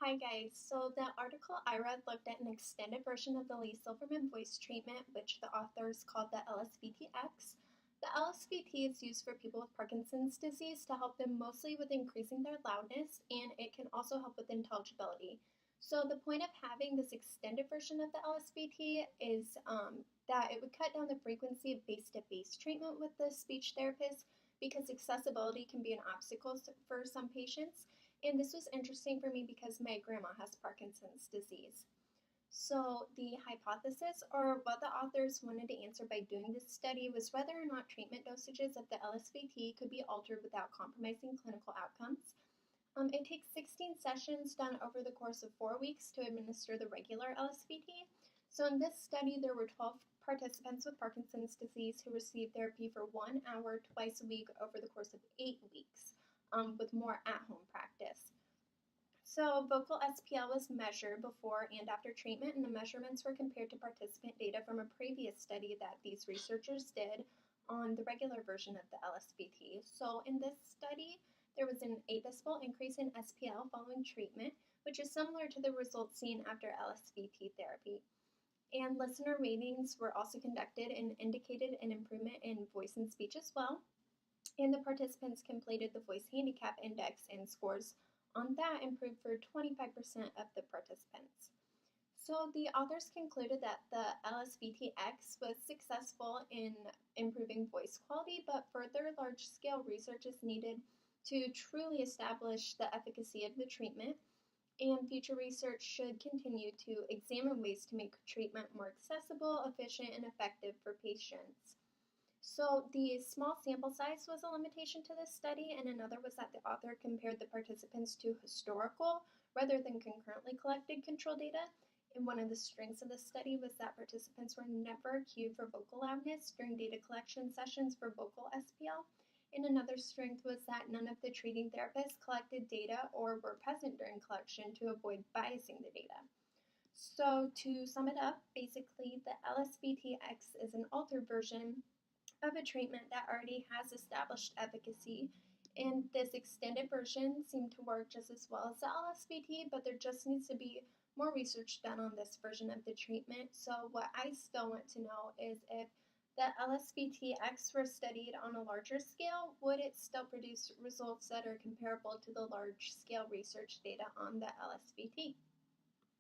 Hi guys, so the article I read looked at an extended version of the Lee Silverman Voice Treatment, which the authors called the LSVT-X. The LSVT is used for people with Parkinson's disease to help them mostly with increasing their loudness, and it can also help with intelligibility. So the point of having this extended version of the LSVT is that it would cut down the frequency of face-to-face treatment with the speech therapist because accessibility can be an obstacle for some patients. And this was interesting for me because my grandma has Parkinson's disease. So, the hypothesis, or what the authors wanted to answer by doing this study, was whether or not treatment dosages of the LSVT could be altered without compromising clinical outcomes. It takes 16 sessions done over the course of 4 weeks to administer the regular LSVT. So, in this study, there were 12 participants with Parkinson's disease who received therapy for 1 hour twice a week over the course of 8 weeks, with more at home practice. So, vocal SPL was measured before and after treatment, and the measurements were compared to participant data from a previous study that these researchers did on the regular version of the LSVT. So, in this study, there was an 8 decibel increase in SPL following treatment, which is similar to the results seen after LSVT therapy. And listener ratings were also conducted and indicated an improvement in voice and speech as well. And the participants completed the voice handicap index, and scores on that improved for 25% of the participants. So the authors concluded that the LSVT-X was successful in improving voice quality, but further large-scale research is needed to truly establish the efficacy of the treatment, and future research should continue to examine ways to make treatment more accessible, efficient, and effective for patients. So the small sample size was a limitation to this study, and another was that the author compared the participants to historical rather than concurrently collected control data. And one of the strengths of the study was that participants were never cued for vocal loudness during data collection sessions for vocal SPL. And another strength was that none of the treating therapists collected data or were present during collection to avoid biasing the data. So to sum it up, basically the LSVT-X is an altered version of a treatment that already has established efficacy, and this extended version seemed to work just as well as the LSVT, but there just needs to be more research done on this version of the treatment. So what I still want to know is if the LSVT-X were studied on a larger scale, would it still produce results that are comparable to the large-scale research data on the LSVT?